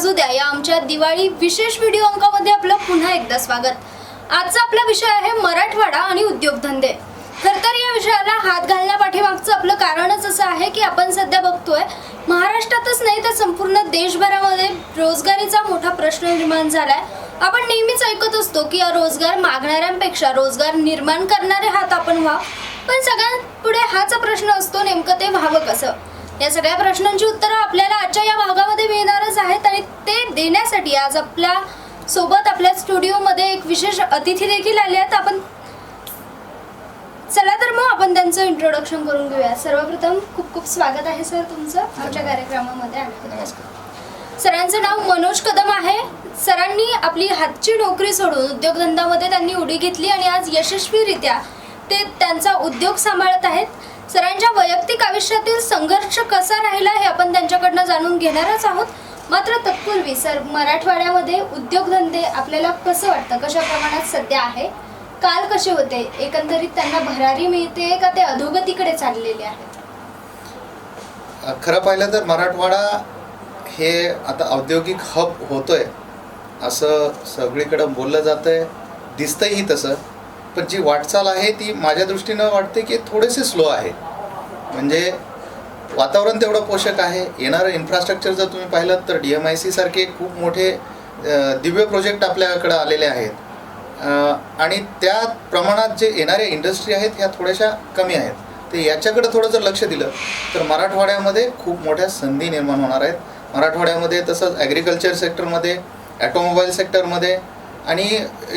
वाजू द्या या आमच्या दिवाळी विशेष व्हिडिओ अंकामध्ये आपलं पुन्हा एकदा स्वागत. आजचा आपला विषय आहे मराठवाडा आणि उद्योगधंदे. खरतर या विषयाला हात घालण्यापाठीमागचं आपलं कारणच असं आहे की आपण सध्या बघतोय महाराष्ट्रातच नाही तर संपूर्ण देशभरामध्ये रोजगारीचा मोठा प्रश्न निर्माण झालाय. आपण नेहमीच ऐकत असतो की रोजगार मागणाऱ्यांपेक्षा रोजगार निर्माण करणारे हात आपण व्हा, पण सगळ्यात पुढे हाच प्रश्न असतो नेमकं ते व्हावं कसं. या सगळ्या प्रश्नांची उत्तरं आपल्याला आजच्या या भागामध्ये मिळणारच आहेत आणि ते देण्यासाठी आज आपल्या सोबत आपल्या स्टुडिओमध्ये एक विशेष अतिथी देखील आले आहेत. चला तर मग आपण त्यांचं इंट्रोडक्शन करून घेऊया. सर्वप्रथम खूप खूप स्वागत आहे सर तुमचं आमच्या कार्यक्रमामध्ये. सरांचं नाव मनोज कदम आहे. सरांनी आपली हातची नोकरी सोडून उद्योगधंद्यामध्ये त्यांनी उडी घेतली आणि आज यशस्वीरित्या ते त्यांचा उद्योग सांभाळत आहेत. सरांच्या वैयक्तिक आयुष्यातील संघर्ष कसा राहिला हे आपण त्यांच्याकडनं जाणून घेणारच आहोत. मात्र तत्पूर्वी सर, मराठवाड्यामध्ये उद्योगधंदे आपल्याला कसं वाटतं, कशा प्रमाणात सध्या आहे, काल कसे होते, एकंदरीत त्यांना भरारी मिळते का ते अधोगतीकडे चाललेले आहेत? खरं पाहिलं तर मराठवाडा हे आता औद्योगिक हब होतोय असं सगळीकडं बोललं जातंय, दिसतंही तसं. पण जी वाटचाल आहे ती माझ्या दृष्टीनं वाटते की थोडेसे स्लो आहे. म्हणजे वातावरण तेवढं पोषक आहे. येणारं इन्फ्रास्ट्रक्चर जर तुम्ही पाहिलं तर DMIC सारखे खूप मोठे दिव्य प्रोजेक्ट आपल्याकडं आलेले आहेत आणि त्या प्रमाणात जे येणाऱ्या इंडस्ट्री आहेत ह्या थोड्याशा कमी आहेत. ते याच्याकडे थोडं जर लक्ष दिलं तर मराठवाड्यामध्ये खूप मोठ्या संधी निर्माण होणार आहेत. मराठवाड्यामध्ये तसंच ॲग्रिकल्चर सेक्टरमध्ये, ॲटोमोबाईल सेक्टरमध्ये आणि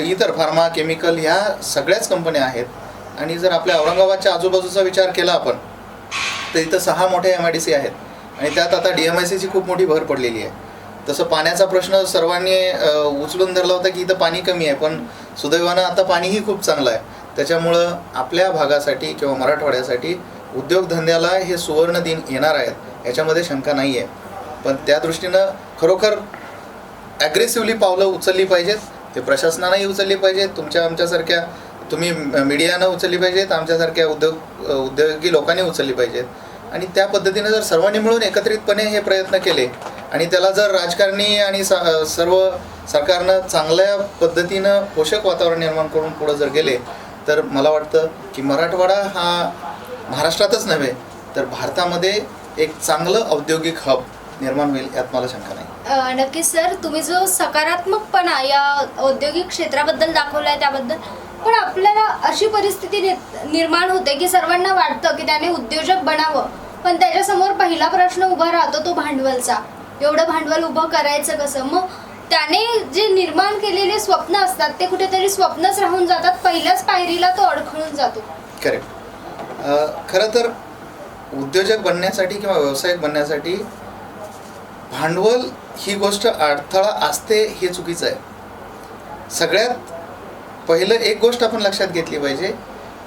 इतर फार्मा, केमिकल ह्या सगळ्याच कंपन्या आहेत. आणि जर आपल्या औरंगाबादच्या आजूबाजूचा विचार केला आपण तर इथं 6 मोठ्या MIDC आहेत आणि त्यात आता DMICची खूप मोठी भर पडलेली आहे. तसं पाण्याचा प्रश्न सर्वांनी उचलून धरला होता की इथं पाणी कमी आहे, पण सुदैवानं आता पाणीही खूप चांगलं आहे. त्याच्यामुळं आपल्या भागासाठी किंवा मराठवाड्यासाठी उद्योगधंद्याला हे सुवर्ण दिन येणार आहेत याच्यामध्ये शंका नाही आहे. पण त्या दृष्टीनं खरोखर ॲग्रेसिव्हली पावलं उचलली पाहिजेत. ते प्रशासनानंही उचलली पाहिजेत, आमच्यासारख्या तुम्ही मीडियानं उचलली पाहिजेत, आमच्यासारख्या उद्योगी लोकांनी उचलली पाहिजेत. आणि त्या पद्धतीनं जर सर्वांनी मिळून एकत्रितपणे हे प्रयत्न केले आणि त्याला जर राजकारणी आणि सर्व सरकारनं चांगल्या पद्धतीनं पोषक वातावरण निर्माण करून पुढं जर गेले तर मला वाटतं की मराठवाडा हा महाराष्ट्रातच नव्हे तर भारतामध्ये एक चांगलं औद्योगिक हब निर्माण होईल यात मला शंका नाही. नक्कीच सर, तुम्ही जो सकारात्मकपणा या औद्योगिक क्षेत्राबद्दल दाखवला आहे त्याबद्दल. पण आपल्याला अशी परिस्थिती निर्माण होते की सर्वांना वाटतं की त्याने उद्योजक बनावं, पण त्याच्यासमोर पहिला प्रश्न उभा राहतो तो भांडवलचा. एवढं भांडवल उभं करायचं कसं? मग त्याने जे निर्माण केलेले स्वप्न असतात ते कुठेतरी स्वप्नच राहून जातात, पहिल्याच पायरीला तो अडखळून जातो. करेक्ट. खरं तर उद्योजक बनण्यासाठी किंवा व्यावसायिक बनण्यासाठी भांडवल ही गोष्ट अडथळा असते हे चुकीचं आहे. सगळ्यात पहिलं एक गोष्ट आपण लक्षात घेतली पाहिजे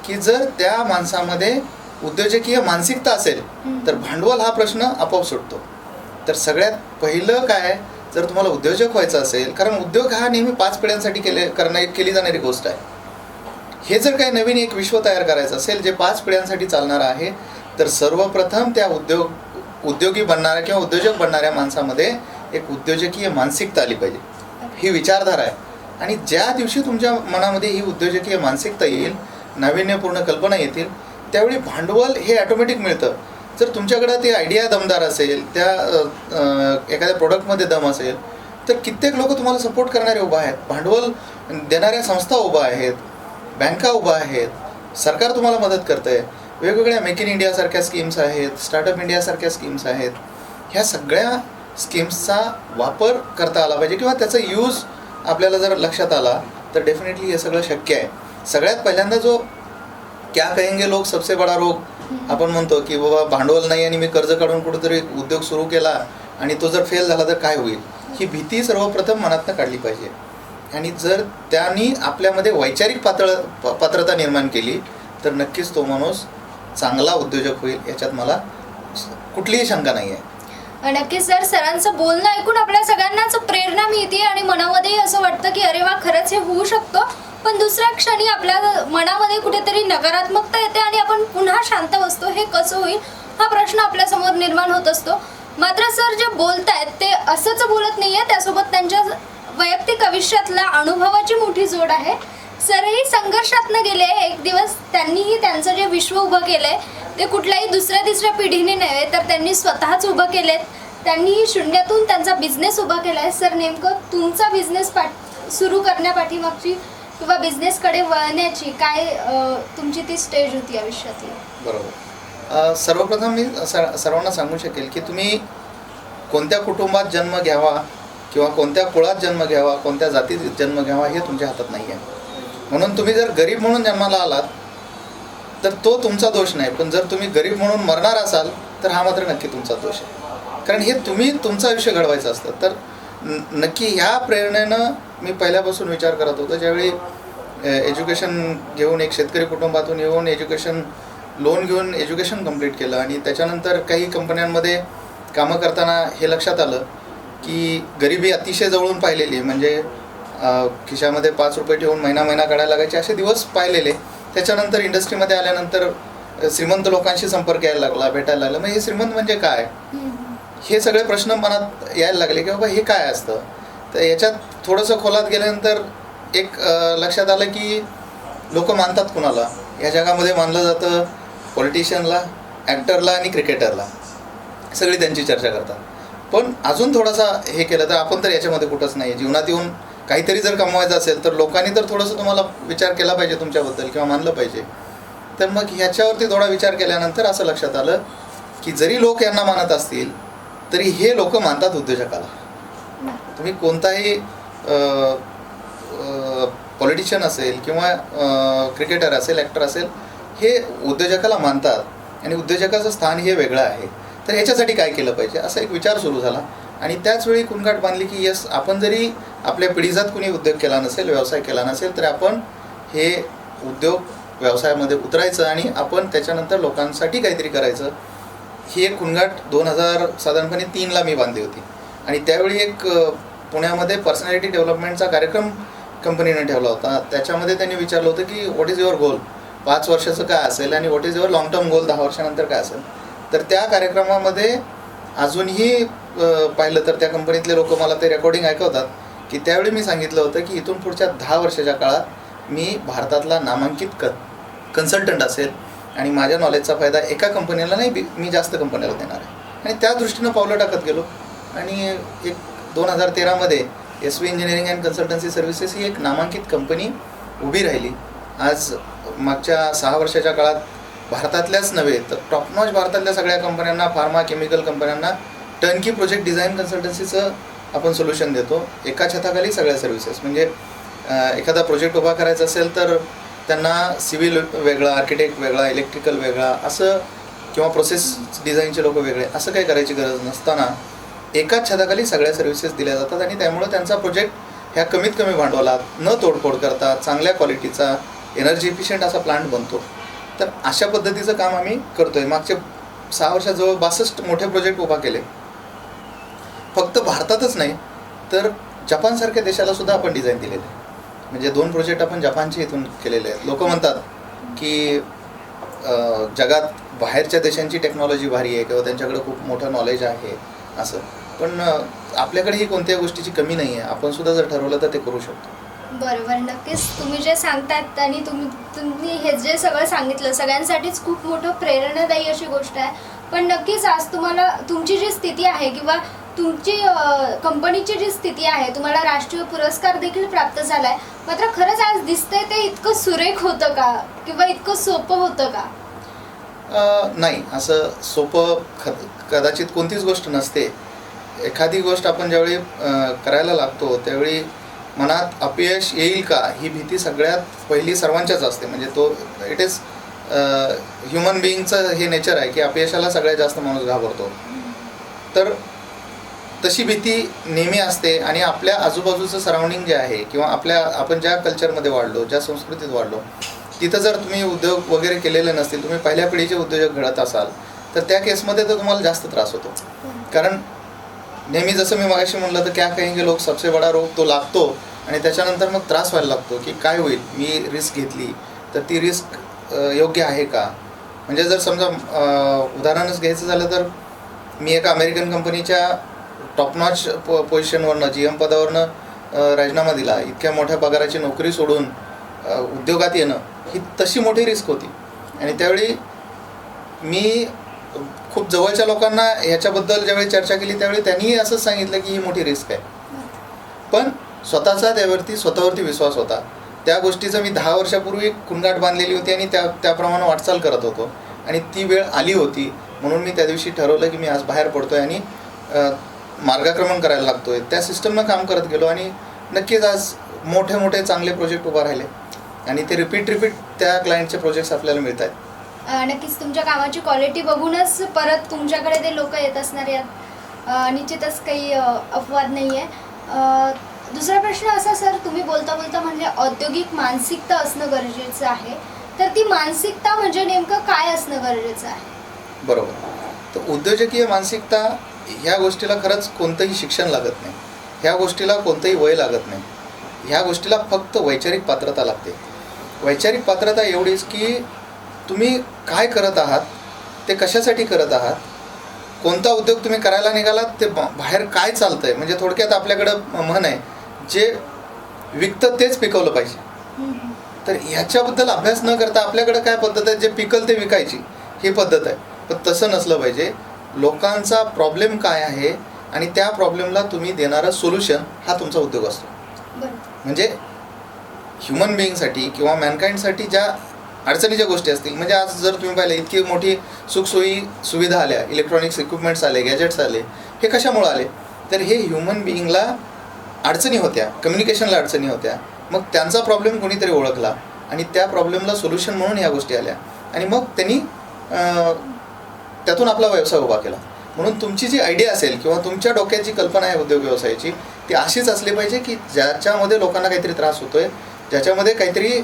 की जर त्या माणसामध्ये उद्योजकीय मानसिकता असेल तर भांडवल हा प्रश्न आपोआप सुटतो. तर सगळ्यात पहिलं काय, जर तुम्हाला उद्योजक व्हायचं असेल, कारण उद्योग हा नेहमी 5 पिढ्यांसाठी केली जाणारी गोष्ट आहे. हे जर काही नवीन एक विश्व तयार करायचं असेल जे 5 पिढ्यांसाठी चालणार आहे तर सर्वप्रथम त्या उद्योगी बनणाऱ्या किंवा उद्योजक बनणाऱ्या माणसामध्ये एक उद्योजकीय मानसिकता आली पाहिजे. ही विचारधारा आहे. आणि ज्या दिवशी तुमच्या मनामध्ये ही उद्योजकीय मानसिकता येईल, नाविन्यपूर्ण कल्पना येतील, त्यावेळी भांडवल हे ॲटोमॅटिक मिळतं. जर तुमच्याकडं ती आयडिया दमदार असेल, त्या एखाद्या प्रोडक्टमध्ये दम असेल तर कित्येक लोक तुम्हाला सपोर्ट करणारे उभा आहेत, भांडवल देणाऱ्या संस्था उभा आहेत, बँका उभा आहेत, सरकार तुम्हाला मदत करतं आहे. वेगवेगळ्या मेक इन इंडियासारख्या स्कीम्स आहेत, स्टार्टअप इंडियासारख्या स्कीम्स आहेत. ह्या सगळ्या स्कीम्सचा वापर करता आला पाहिजे किंवा त्याचा यूज आपल्याला जर लक्षात आला तर डेफिनेटली हे सगळं शक्य आहे. सगळ्यात पहिल्यांदा जो क्या कहेंगे लोक सबसे बडा रोग आपण म्हणतो की बाबा भांडवल नाही आणि मी कर्ज काढून कुठेतरी उद्योग सुरू केला आणि तो जर फेल झाला तर काय होईल, ही भीती सर्वप्रथम मनातनं काढली पाहिजे. आणि जर त्यांनी आपल्यामध्ये वैचारिक पात्रता निर्माण केली तर नक्कीच तो माणूस चांगला उद्योजक होईल याच्यात मला कुठलीही शंका नाही आहे. नक्कीच सर, सरांचं बोलणं ऐकून आपल्या सगळ्यांनाच प्रेरणा मिळते आणि मनामध्ये असं वाटतं की अरे वा, खरंच हे होऊ शकतं. पण दुसऱ्या क्षणी आपल्या मनामध्ये कुठेतरी नकारात्मकता येते आणि आपण पुन्हा शांत बसतो. हे कसं होईल हा प्रश्न आपल्यासमोर निर्माण होत असतो. मात्र सर जे बोलतायत ते असंच बोलत नाहीये, त्यासोबत त्यांच्या वैयक्तिक आयुष्यातल्या अनुभवाची मोठी जोड आहे. सरही संघर्षातनं गेले. एक दिवस त्यांनीही त्यांचं जे विश्व उभं केलंय ते कुठल्याही दुसऱ्या तिसऱ्या पिढीने नव्हे तर त्यांनी स्वतःच उभं केलेत. त्यांनीही शून्यातून त्यांचा बिझनेस उभा केलाय. सर, नेमकं तुमचा बिझनेस सुरू करण्यापाठीमागची किंवा बिझनेसकडे वळण्याची काय तुमची ती स्टेज होती आयुष्यातली? बरोबर. सर्वप्रथम मी सर्वांना सांगू शकेल की तुम्ही कोणत्या कुटुंबात जन्म घ्यावा किंवा कोणत्या कुळात जन्म घ्यावा, कोणत्या जातीत जन्म घ्यावा हे तुमच्या हातात नाही आहे. म्हणून तुम्ही जर गरीब म्हणून जन्माला आलात तर तो तुमचा दोष नाही, पण जर तुम्ही गरीब म्हणून मरणार असाल तर हा मात्र नक्की तुमचा दोष आहे. कारण हे तुम्ही तुमचं आयुष्य घडवायचं असतं. तर नक्की ह्या प्रेरणेनं मी पहिल्यापासून विचार करत होतो. ज्यावेळी एज्युकेशन घेऊन एक शेतकरी कुटुंबातून येऊन एज्युकेशन लोन घेऊन एज्युकेशन कंप्लीट केलं आणि त्याच्यानंतर काही कंपन्यांमध्ये कामं करताना हे लक्षात आलं की गरिबी अतिशय जवळून पाहिलेली आहे. म्हणजे खिशामध्ये 5 रुपये ठेवून महिना काढायला लागायचे असे दिवस पाहिलेले. त्याच्यानंतर इंडस्ट्रीमध्ये आल्यानंतर श्रीमंत लोकांशी संपर्क यायला लागला, भेटायला लागला. मग हे श्रीमंत म्हणजे काय, हे सगळे प्रश्न मनात यायला लागले की बाबा हे काय असतं. तर याच्यात थोडंसं खोलात गेल्यानंतर एक लक्षात आलं की लोक मानतात कुणाला. या जगामध्ये मानलं जातं पॉलिटिशियनला, ॲक्टरला आणि क्रिकेटरला. सगळी त्यांची चर्चा करतात. पण अजून थोडासा हे केलं तर आपण तर याच्यामध्ये कुठंच नाही. जीवनात येऊन काहीतरी जर कमवायचं असेल तर लोकांनी तर थोडंसं तुम्हाला विचार केला पाहिजे तुमच्याबद्दल किंवा मानलं पाहिजे. तर मग ह्याच्यावरती थोडा विचार केल्यानंतर असं लक्षात आलं की जरी लोक यांना मानत असतील तरी हे लोक मानतात उद्योजकाला. तुम्ही कोणताही पॉलिटिशियन असेल किंवा क्रिकेटर असेल, ॲक्टर असेल, हे उद्योजकाला मानतात आणि उद्योजकाचं स्थान हे वेगळं आहे. तर ह्याच्यासाठी काय केलं पाहिजे असा एक विचार सुरू झाला आणि त्याचवेळी कुणगाठ बांधली की यस, आपण जरी आपल्या पिढीजात कुणी उद्योग केला नसेल, व्यवसाय केला नसेल, तर आपण हे उद्योग व्यवसायामध्ये उतरायचं आणि आपण त्याच्यानंतर लोकांसाठी काहीतरी करायचं. ही एक कुणगाठ 2000 साधारणपणे 3ला मी बांधली होती. आणि त्यावेळी एक पुण्यामध्ये पर्सनॅलिटी डेव्हलपमेंटचा कार्यक्रम कंपनीने ठेवला होता. त्याच्यामध्ये त्यांनी विचारलं होतं की व्हॉट इज युअर गोल, 5 वर्षाचं काय असेल आणि what is your long term goal, 10 वर्षानंतर काय असेल. तर त्या कार्यक्रमामध्ये अजूनही पाहिलं तर त्या कंपनीतले लोक मला ते रेकॉर्डिंग ऐकवतात की त्यावेळी मी सांगितलं होतं की इथून पुढच्या 10 वर्षाच्या काळात मी भारतातला नामांकित कन्सल्टंट असेल आणि माझ्या नॉलेजचा फायदा एका कंपनीला नाही, मी जास्त कंपनीला देणार आहे. आणि त्या दृष्टीनं पावलं टाकत गेलो आणि एक 2013मध्ये SV engineering and consultancy services ही एक नामांकित कंपनी उभी राहिली. आज मागच्या 6 वर्षाच्या काळात भारतातल्याच नव्हे तर टॉपनॉच भारतातल्या सगळ्या कंपन्यांना, फार्मा, केमिकल कंपन्यांना टर्नकी प्रोजेक्ट डिझाईन कन्सल्टन्सीचं आपण सोल्युशन देतो. एका छताखाली सगळ्या सर्व्हिसेस. म्हणजे एखादा प्रोजेक्ट उभा करायचा असेल तर त्यांना सिव्हिल वेगळा, आर्किटेक्ट वेगळा, इलेक्ट्रिकल वेगळा असं, किंवा प्रोसेस डिझाईनचे लोक वेगळे, असं काही करायची गरज नसताना एकाच छताखाली सगळ्या सर्व्हिसेस दिल्या जातात आणि त्यामुळं त्यांचा प्रोजेक्ट ह्या कमीत कमी भांडवलात न तोडफोड करता चांगल्या क्वालिटीचा, एनर्जी इफिशियंट असा प्लांट बनतो. तर अशा पद्धतीचं काम आम्ही करतोय. मागच्या 6 वर्षात जवळ 62 मोठे प्रोजेक्ट उभा केले. फक्त भारतातच नाही तर जपानसारख्या देशाला सुद्धा आपण डिझाईन दिलेले आहे. म्हणजे 2 प्रोजेक्ट आपण जपानचे इथून केलेले आहेत. लोक म्हणतात की जगात बाहेरच्या देशांची टेक्नॉलॉजी भारी आहे किंवा त्यांच्याकडे खूप मोठं नॉलेज आहे असं, पण आपल्याकडे ही कोणत्याही गोष्टीची कमी नाही आहे. आपण सुद्धा जर ठरवलं तर ते करू शकतो. बरोबर, नक्कीच. तुम्ही जे सांगतात आणि तुम्ही हे जे सगळं सांगितलं सगळ्यांसाठीच खूप मोठं प्रेरणादायी अशी गोष्ट आहे. पण नक्कीच आज तुम्हाला तुमची जी स्थिती आहे किंवा तुमची कंपनीची जी स्थिती आहे, तुम्हाला राष्ट्रीय पुरस्कार देखील प्राप्त झाला आहे. मात्र खरंच आज दिसतंय ते इतकं सुरेख होतं का किंवा इतकं सोपं होतं का? नाही, असं सोपं कदाचित कोणतीच गोष्ट नसते. एखादी गोष्ट आपण ज्यावेळी करायला लागतो त्यावेळी मनात अपयश येईल का ही भीती सगळ्यात पहिली सर्वांच्याच असते. म्हणजे तो इट इज ह्युमन बिईंगचं हे नेचर आहे की अपयशाला सगळ्यात जास्त माणूस घाबरतो. तर तशी भीती नेहमी असते आणि आपल्या आजूबाजूचं सराउंडिंग जे आहे किंवा आपण ज्या कल्चरमध्ये वाढलो, ज्या संस्कृतीत वाढलो, तिथं जर तुम्ही उद्योग वगैरे केलेले नसतील, तुम्ही पहिल्या पिढीचे उद्योजक घडत असाल तर त्या केसमध्ये तर तुम्हाला जास्त त्रास होतो. कारण नेहमी जसं मी मगाशी म्हटलं तर क्या कहेंगे लोक, सबसे बडा रोग तो लागतो आणि त्याच्यानंतर मग त्रास व्हायला लागतो की काय होईल, मी रिस्क घेतली तर ती रिस्क योग्य आहे का. म्हणजे जर समजा उदाहरणच घ्यायचं झालं तर मी एका अमेरिकन कंपनीच्या टॉप नॉच पोझिशनवरनं GM पदावरनं राजीनामा दिला. इतक्या मोठ्या पगाराची नोकरी सोडून उद्योगात येणं ही तशी मोठी रिस्क होती. आणि त्यावेळी मी खूप जवळच्या लोकांना ह्याच्याबद्दल ज्यावेळी चर्चा केली त्यावेळी त्यांनीही असंच सांगितलं की ही मोठी रिस्क आहे. पण स्वतःवरती विश्वास होता. त्या गोष्टीचं मी 10 वर्षापूर्वी कुंगाट बांधलेली होती आणि त्याप्रमाणे वाटचाल करत होतो. आणि ती वेळ आली होती म्हणून मी त्या दिवशी ठरवलं की मी आज बाहेर पडतोय आणि मार्गक्रमण करायला लागतोय. त्या सिस्टमनं काम करत गेलो आणि नक्कीच आज मोठे चांगले प्रोजेक्ट उभा राहिले आणि ते रिपीट त्या क्लायंटचे प्रोजेक्ट्स आपल्याला मिळत आहेत. नक्कीच तुमच्या कामाची क्वालिटी बघूनच परत तुमच्याकडे ते लोक येत असणार यात निश्चितच काही अपवाद नाही आहे. दुसरा प्रश्न असा सर, तुम्ही बोलता म्हणजे औद्योगिक मानसिकता असणं गरजेचं आहे. तर ती मानसिकता म्हणजे नेमकं काय असणं गरजेचं आहे? बरोबर. तर उद्योजकीय मानसिकता ह्या गोष्टीला खरंच कोणतंही शिक्षण लागत नाही. ह्या गोष्टीला कोणतंही वय लागत नाही. ह्या गोष्टीला फक्त वैचारिक पात्रता लागते. वैचारिक पात्रता एवढीच की तुम्ही काय करत आहात, ते कशासाठी करत आहात, कोणता उद्योग तुम्ही करायला निघालात, ते बाहेर काय चालतंय. म्हणजे थोडक्यात आपल्याकडं म्हण आहे, जे विकतं तेच पिकवलं पाहिजे. तर ह्याच्याबद्दल अभ्यास न करता आपल्याकडं काय पद्धत आहे, जे पिकल ते विकायची ही पद्धत आहे. पण तसं नसलं पाहिजे. लोकांचा प्रॉब्लेम काय आहे आणि त्या प्रॉब्लेमला तुम्ही देणारं सोल्युशन हा तुमचा उद्योग असतो. म्हणजे ह्युमन बिईंगसाठी किंवा मॅनकाइंडसाठी ज्या अडचणीच्या गोष्टी असतील, म्हणजे आज जर तुम्ही पाहिलं इतकी मोठी सुखसोयी सुविधा आल्या, इलेक्ट्रॉनिक्स इक्विपमेंट्स आले, गॅजेट्स आले, हे कशामुळे आले? तर हे ह्युमन बिईंगला अडचणी होत्या, कम्युनिकेशनला अडचणी होत्या. मग त्यांचा प्रॉब्लेम कोणीतरी ओळखला आणि त्या प्रॉब्लेमला सोल्युशन म्हणून ह्या गोष्टी आल्या आणि मग त्यांनी त्यातून आपला व्यवसाय उभा केला. म्हणून तुमची जी आयडिया असेल किंवा तुमच्या डोक्यात जी कल्पना आहे उद्योग व्यवसायाची, ती अशीच असली पाहिजे की ज्याच्यामध्ये लोकांना काहीतरी त्रास होतोय, ज्याच्यामध्ये काहीतरी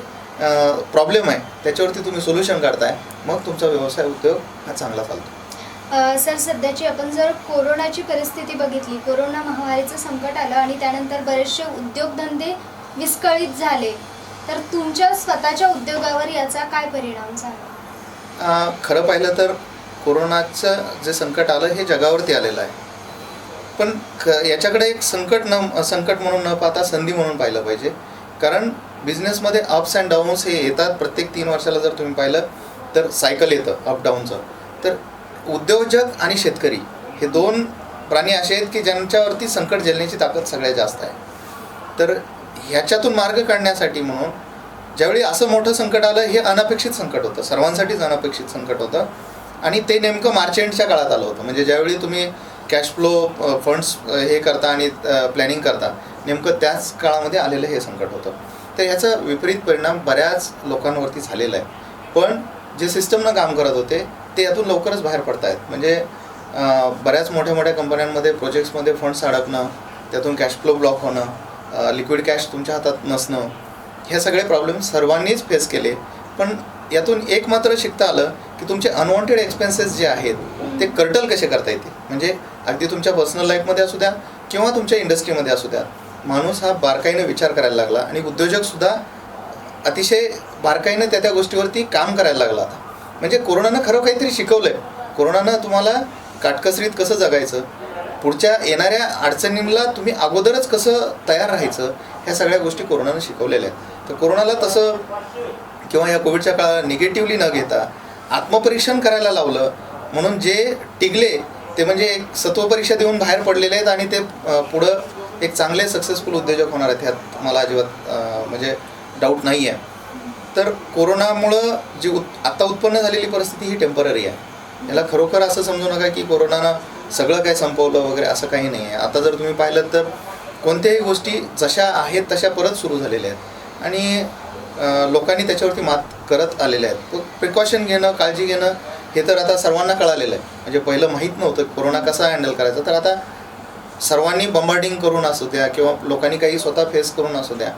प्रॉब्लेम आहे, त्याच्यावरती तुम्ही सोल्युशन काढताय, मग तुमचा व्यवसाय उद्योग हा चांगला चालतो. सर, सध्याची आपण जर कोरोनाची परिस्थिती बघितली, कोरोना महामारीचं संकट आलं आणि त्यानंतर बरेचसे उद्योगधंदे विस्कळीत झाले, तर तुमच्या स्वतःच्या उद्योगावर याचा काय परिणाम झाला? खरं पाहिलं तर कोरोनाचं जे संकट आलं हे जगावरती आलेलं आहे. पण याच्याकडे एक संकट म्हणून न पाहता संधी म्हणून पाहिलं पाहिजे. कारण बिझनेसमध्ये अप्स अँड डाऊन्स हे येतात. प्रत्येक 3 वर्षाला जर तुम्ही पाहिलं तर सायकल येतं अप डाऊनचं. तर उद्योजक आणि शेतकरी हे 2 प्राणी असे आहेत की ज्यांच्यावरती संकट झेलण्याची ताकद सगळ्यात जास्त आहे. तर ह्याच्यातून मार्ग काढण्यासाठी म्हणून ज्यावेळी असं मोठं संकट आलं, हे अनपेक्षित संकट होतं, सर्वांसाठीच अनपेक्षित संकट होतं आणि ते नेमकं मार्च एंडच्या काळात आलं होतं. म्हणजे ज्यावेळी तुम्ही कॅश फ्लो फंड्स हे करता आणि प्लॅनिंग करता, नेमकं त्याच काळामध्ये आलेलं हे संकट होतं. तर ह्याचा विपरीत परिणाम बऱ्याच लोकांवरती झालेला आहे. पण जे सिस्टमनं काम करत होते ते यातून लवकरच बाहेर पडत आहेत. म्हणजे बऱ्याच मोठ्या कंपन्यांमध्ये प्रोजेक्ट्समध्ये फंड्स अडकणं, त्यातून कॅश फ्लो ब्लॉक होणं, लिक्विड कॅश तुमच्या हातात नसणं, हे सगळे प्रॉब्लेम सर्वांनीच फेस केले. पण यातून एक मात्र शिकता आलं की तुमचे अनवॉन्टेड एक्सपेन्सेस जे आहेत ते कर्टल कसे करता येतील. म्हणजे अगदी तुमच्या पर्सनल लाईफमध्ये असू द्या किंवा तुमच्या इंडस्ट्रीमध्ये असू द्या, माणूस हा बारकाईनं विचार करायला लागला आणि उद्योजकसुद्धा अतिशय बारकाईनं त्या गोष्टीवरती काम करायला लागला आता. म्हणजे कोरोनानं खरं काहीतरी शिकवलं आहे. कोरोनानं तुम्हाला काटकसरीत कसं जगायचं, पुढच्या येणाऱ्या अडचणींना तुम्ही अगोदरच कसं तयार राहायचं, ह्या सगळ्या गोष्टी कोरोनानं शिकवलेल्या आहेत. तर कोरोनाला तसं किंवा या कोविडच्या काळात निगेटिव्हली न घेता आत्मपरीक्षण करायला लावलं. म्हणून जे टिकले ते म्हणजे एक सत्वपरीक्षा देऊन बाहेर पडलेले आहेत आणि ते पुढं एक चांगले सक्सेसफुल उद्योजक होणार आहेत, ह्यात मला अजिबात म्हणजे डाऊट नाही आहे. तर कोरोनामुळं जी आत्ता उत्पन्न झालेली परिस्थिती ही टेम्पररी आहे. याला खरोखर असं समजू नका की कोरोनानं सगळं काय संपवलं वगैरे, असं काही नाही आहे. आता जर तुम्ही पाहिलं तर कोणत्याही गोष्टी जशा आहेत तशा परत सुरू झालेल्या आहेत आणि लोकांनी त्याच्यावरती मात करत आलेले आहेत. प्रिकॉशन घेणं, काळजी घेणं हे तर आता सर्वांना कळालेलं आहे. म्हणजे पहिलं माहीत नव्हतं कोरोना कसा हँडल करायचा, तर आता सर्वांनी बंबार्डिंग करून असू द्या किंवा लोकांनी काही स्वतः फेस करून असू द्या,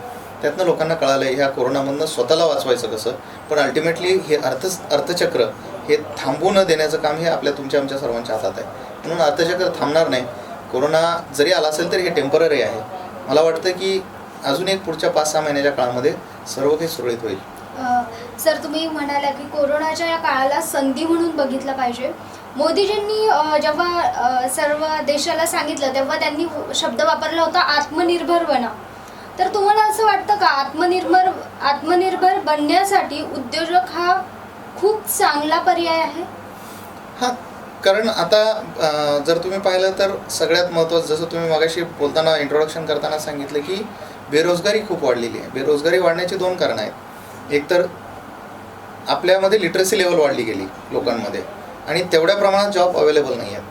त्यातनं लोकांना कळालं आहे ह्या कोरोनामधनं स्वतःला वाचवायचं कसं. पण अल्टिमेटली हे अर्थचक्र हे थांबू न देण्याचं काम हे आमच्या सर्वांच्या हातात आहे. म्हणून अर्थचक्र थांबणार नाही. कोरोना जरी आला असेल तरी हे टेम्पररी आहे. मला वाटतं की अजून एक पुढच्या 5-6 महिन्याच्या काळामध्ये सर्व काही सुरळीत होईल. सर, तुम्ही म्हणाला की कोरोनाच्या या काळाला संधी म्हणून बघितलं पाहिजे. मोदीजींनी जेव्हा सर्व देशाला सांगितलं तेव्हा त्यांनी शब्द वापरला होता आत्मनिर्भर बना. तर तुम्हाला असं वाटतं का आत्मनिर्भर बनण्यासाठी उद्योजक हा खूप चांगला पर्याय आहे? हां, कारण आता जर तुम्ही पाहिलं तर सगळ्यात महत्त्वाचं, जसं तुम्ही मगाशी बोलताना इंट्रोडक्शन करताना सांगितलं की बेरोजगारी खूप वाढलेली आहे. बेरोजगारी वाढण्याची 2 कारणं आहेत. एक तर आपल्यामध्ये लिटरसी लेवल वाढली गेली लोकांमध्ये आणि तेवढ्या प्रमाणात जॉब अवेलेबल नाही आहेत.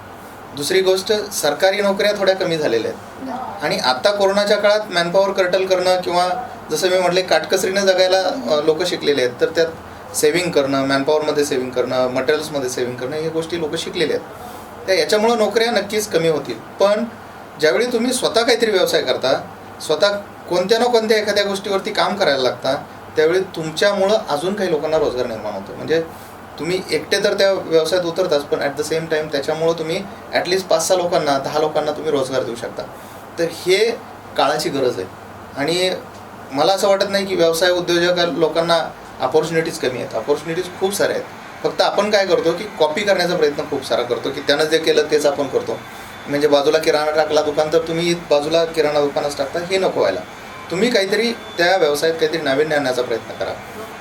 दुसरी गोष्ट, सरकारी नोकऱ्या थोड्या कमी झालेल्या आहेत आणि आता कोरोनाच्या काळात मॅनपॉवर कर्टल करणं किंवा जसं मी म्हटले काटकसरीने जगायला लोक शिकलेले आहेत. तर त्यात सेव्हिंग करणं, मॅनपॉवरमध्ये सेव्हिंग करणं, मटेरियल्समध्ये सेव्हिंग करणं, हे गोष्टी लोक शिकलेले आहेत. त्या याच्यामुळं नोकऱ्या नक्कीच कमी होतील. पण ज्यावेळी तुम्ही स्वतः काहीतरी व्यवसाय करता, स्वतः कोणत्या ना कोणत्या एखाद्या गोष्टीवरती काम करायला लागता, त्यावेळी तुमच्यामुळं अजून काही लोकांना रोजगार निर्माण होतो. म्हणजे तुम्ही एकटे तर त्या व्यवसायात उतरताच, पण ॲट द सेम टाईम त्याच्यामुळं तुम्ही ॲटलिस्ट 5-6 लोकांना, 10 लोकांना तुम्ही रोजगार देऊ शकता. तर हे काळाची गरज आहे आणि मला असं वाटत नाही की व्यवसाय उद्योजक लोकांना अपॉर्च्युनिटीज कमी आहेत. अपॉर्च्युनिटीज खूप साऱ्या आहेत. फक्त आपण काय करतो की कॉपी करण्याचा प्रयत्न खूप सारा करतो की त्यानं जे केलं तेच आपण करतो. म्हणजे बाजूला किराणा टाकला दुकान तर तुम्ही बाजूला किराणा दुकानच टाकता. हे नको व्हायला. तुम्ही काहीतरी त्या व्यवसायात काहीतरी नाविन्य आणण्याचा प्रयत्न करा.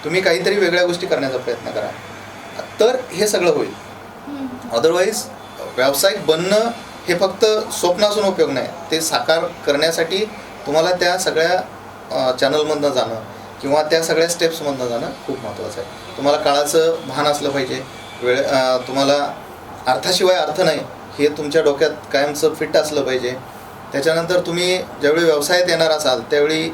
तुम्ही काहीतरी वेगळ्या गोष्टी करण्याचा प्रयत्न करा. तर हे सगळं होईल. अदरवाईज व्यावसायिक बनणं हे फक्त स्वप्न असून उपयोग नाही. ते साकार करण्यासाठी तुम्हाला त्या सगळ्या चॅनलमधनं जाणं किंवा त्या सगळ्या स्टेप्समधनं जाणं खूप महत्त्वाचं आहे. तुम्हाला काळाचं भान असलं पाहिजे. तुम्हाला अर्थाशिवाय अर्थ नाही हे तुमच्या डोक्यात कायमचं फिट असलं पाहिजे. त्याच्यानंतर तुम्ही ज्यावेळी व्यवसायात येणार असाल त्यावेळी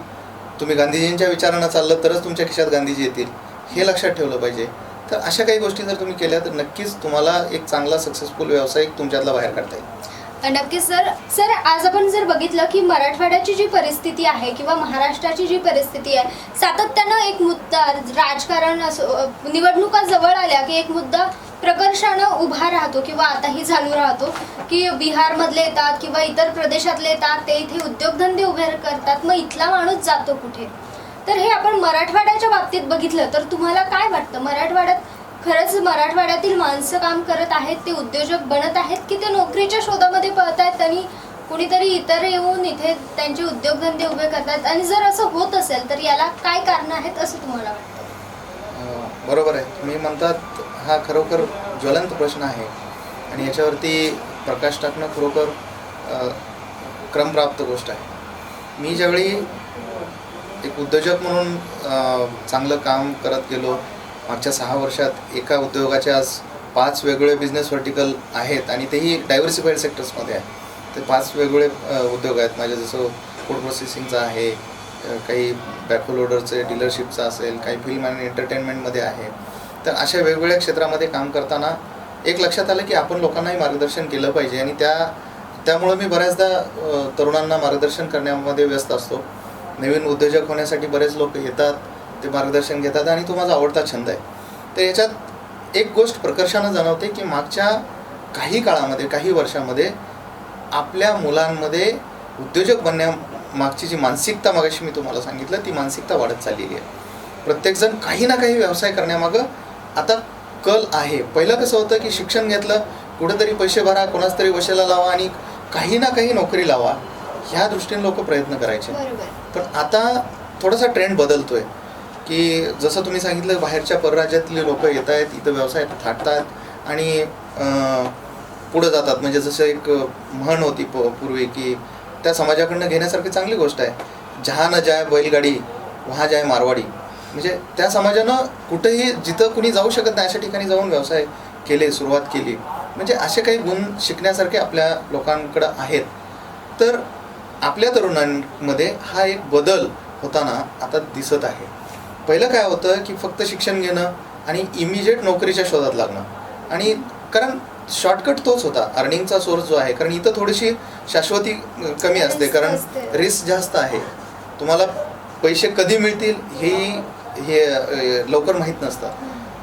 तुम्ही गांधीजींच्या विचारानं चाललं तरच तुमच्या खिशात गांधीजी येतील, हे लक्षात ठेवलं पाहिजे. तर अशा काही गोष्टी जर तुम्ही केल्या तर नक्कीच तुम्हाला एक चांगला सक्सेसफुल व्यावसायिक तुमच्यातला बाहेर काढता येईल. नक्कीच सर आज आपण जर बघितलं की मराठवाड्याची जी परिस्थिती आहे किंवा महाराष्ट्राची जी परिस्थिती आहे, सातत्यानं एक मुद्दा राजकारण निवडणुका जवळ आल्या की एक मुद्दा प्रकर्षानं उभा राहतो किंवा आताही चालू राहतो की बिहारमधले येतात किंवा इतर प्रदेशातले येतात, ते इथे उद्योगधंदे उभे करतात, मग इथला माणूस जातो कुठे? तर हे आपण मराठवाड्याच्या बाबतीत बघितलं तर तुम्हाला काय वाटतं, खरंच मराठवाड्यातील माणसं काम करत आहेत, ते उद्योजक बनत आहेत की ते नोकरीच्या शोधामध्ये पळत आहेत आणि कुणीतरी इतर येऊन इथे त्यांचे उद्योगधंदे उभे करतात? आणि जर असं होत असेल तर याला काय कारणं आहेत असं तुम्हाला वाटतं? बरोबर आहे. तुम्ही म्हणतात हा खरोखर ज्वलंत प्रश्न आहे आणि याच्यावरती प्रकाश टाकणं खरोखर क्रमप्राप्त गोष्ट आहे. मी ज्यावेळी एक उद्योजक म्हणून चांगलं काम करत गेलो, मागच्या 6 वर्षात एका उद्योगाचे आज 5 वेगवेगळे बिझनेस व्हर्टिकल आहेत आणि तेही डायव्हर्सिफाईड सेक्टर्समध्ये आहे. ते 5 वेगवेगळे उद्योग आहेत माझे. जसं फूड प्रोसेसिंगचा आहे, काही बॅकहो लोडरचे डीलरशिपचा असेल, काही फिल्म आणि एंटरटेनमेंटमध्ये आहे. तर अशा वेगवेगळ्या क्षेत्रामध्ये काम करताना एक लक्षात आलं की आपण लोकांनाही मार्गदर्शन केलं पाहिजे आणि त्यामुळं मी बऱ्याचदा तरुणांना मार्गदर्शन करण्यामध्ये व्यस्त असतो. नवीन उद्योजक होण्यासाठी बरेच लोक येतात, ते मार्गदर्शन घेतात आणि तो माझा आवडता छंद आहे. तर याच्यात एक गोष्ट प्रकर्षानं जाणवते की मागच्या काही काळामध्ये, काही वर्षामध्ये आपल्या मुलांमध्ये उद्योजक बनण्यामागची जी मानसिकता मगाशी मी तुम्हाला सांगितलं, ती मानसिकता वाढत चाललेली आहे. प्रत्येकजण काही ना काही व्यवसाय करण्यामागं आता कल आहे. पहिलं कसं होतं की शिक्षण घेतलं, कुठेतरी पैसे भरा, कोणाच तरी वशेला लावा आणि काही ना काही नोकरी लावा, ह्या दृष्टीने लोक प्रयत्न करायचे. पण आता थोडासा ट्रेंड बदलतोय की जसं तुम्ही सांगितलं, बाहेरच्या परराज्यातले लोक येत आहेत, इथं व्यवसाय थाटतात आणि पुढं जातात. म्हणजे जसं एक म्हण होती पूर्वी की त्या समाजाकडनं घेण्यासारखी चांगली गोष्ट आहे, जहाँ न जाय बैलगाडी वहाँ जाय मारवाडी. म्हणजे त्या समाजानं कुठेही जिथं कुणी जाऊ शकत नाही अशा ठिकाणी जाऊन व्यवसाय केले, सुरुवात केली. म्हणजे असे काही गुण शिकण्यासारखे आपल्या लोकांकडं आहेत. तर आपल्या तरुणांमध्ये हा एक बदल होताना आता दिसत आहे. पहिलं काय होतं की फक्त शिक्षण घेणं आणि इमिजिएट नोकरीच्या शोधात लागणं, आणि कारण शॉर्टकट तोच होता अर्निंगचा सोर्स जो आहे. कारण इथं थोडीशी शाश्वती कमी असते, कारण रिस्क जास्त आहे. तुम्हाला पैसे कधी मिळतील हे लवकर माहीत नसतं.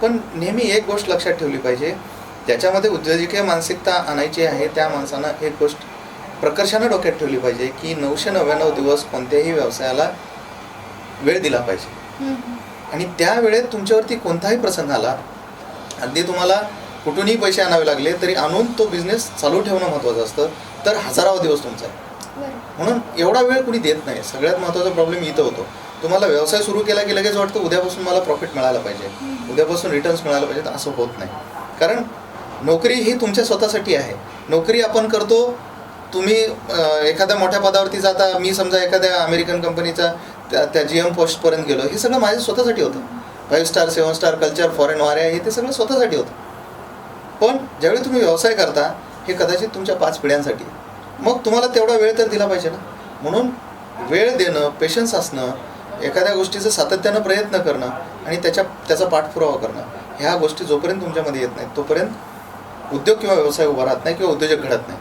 पण नेहमी एक गोष्ट लक्षात ठेवली पाहिजे, ज्याच्यामध्ये उद्योजकीय मानसिकता आणायची आहे त्या माणसानं एक गोष्ट प्रकर्षानं डोक्यात ठेवली पाहिजे की 999 दिवस कोणत्याही व्यवसायाला वेळ दिला पाहिजे. आणि त्या वेळेत तुमच्यावरती कोणताही प्रसंग आला, अगदी तुम्हाला कुठूनही पैसे आणावे लागले तरी आणून तो बिझनेस चालू ठेवणं महत्त्वाचं असतं, तर हजारावा दिवस तुमचा आहे. बरं. म्हणून एवढा वेळ कुणी देत नाही. सगळ्यात महत्त्वाचा प्रॉब्लेम इथं होतो. तुम्हाला व्यवसाय सुरू केला की लगेच वाटतं उद्यापासून मला प्रॉफिट मिळायला पाहिजे, उद्यापासून रिटर्न्स मिळायला पाहिजेत. असं होत नाही. कारण नोकरी ही तुमच्या स्वतःसाठी आहे. नोकरी आपण करतो. तुम्ही एखाद्या मोठ्या पदावरती जाता, मी समजा एखाद्या अमेरिकन कंपनीचा त्या GM पोस्टपर्यंत गेलो, हे सगळं माझ्या स्वतःसाठी होतं. 5 स्टार 7 स्टार कल्चर, फॉरेन वाऱ्या, हे ते सगळं स्वतःसाठी होतं. पण ज्यावेळी तुम्ही व्यवसाय करता, हे कदाचित तुमच्या 5 पिढ्यांसाठी. मग तुम्हाला तेवढा वेळ तर दिला पाहिजे ना. म्हणून वेळ देणं, पेशन्स असणं, एखाद्या गोष्टीचं सातत्यानं प्रयत्न करणं आणि त्याचा पाठपुरावा करणं, ह्या गोष्टी जोपर्यंत तुमच्यामध्ये येत नाहीत तोपर्यंत उद्योग किंवा व्यवसाय उभा राहत नाही किंवा उद्योजक घडत नाही.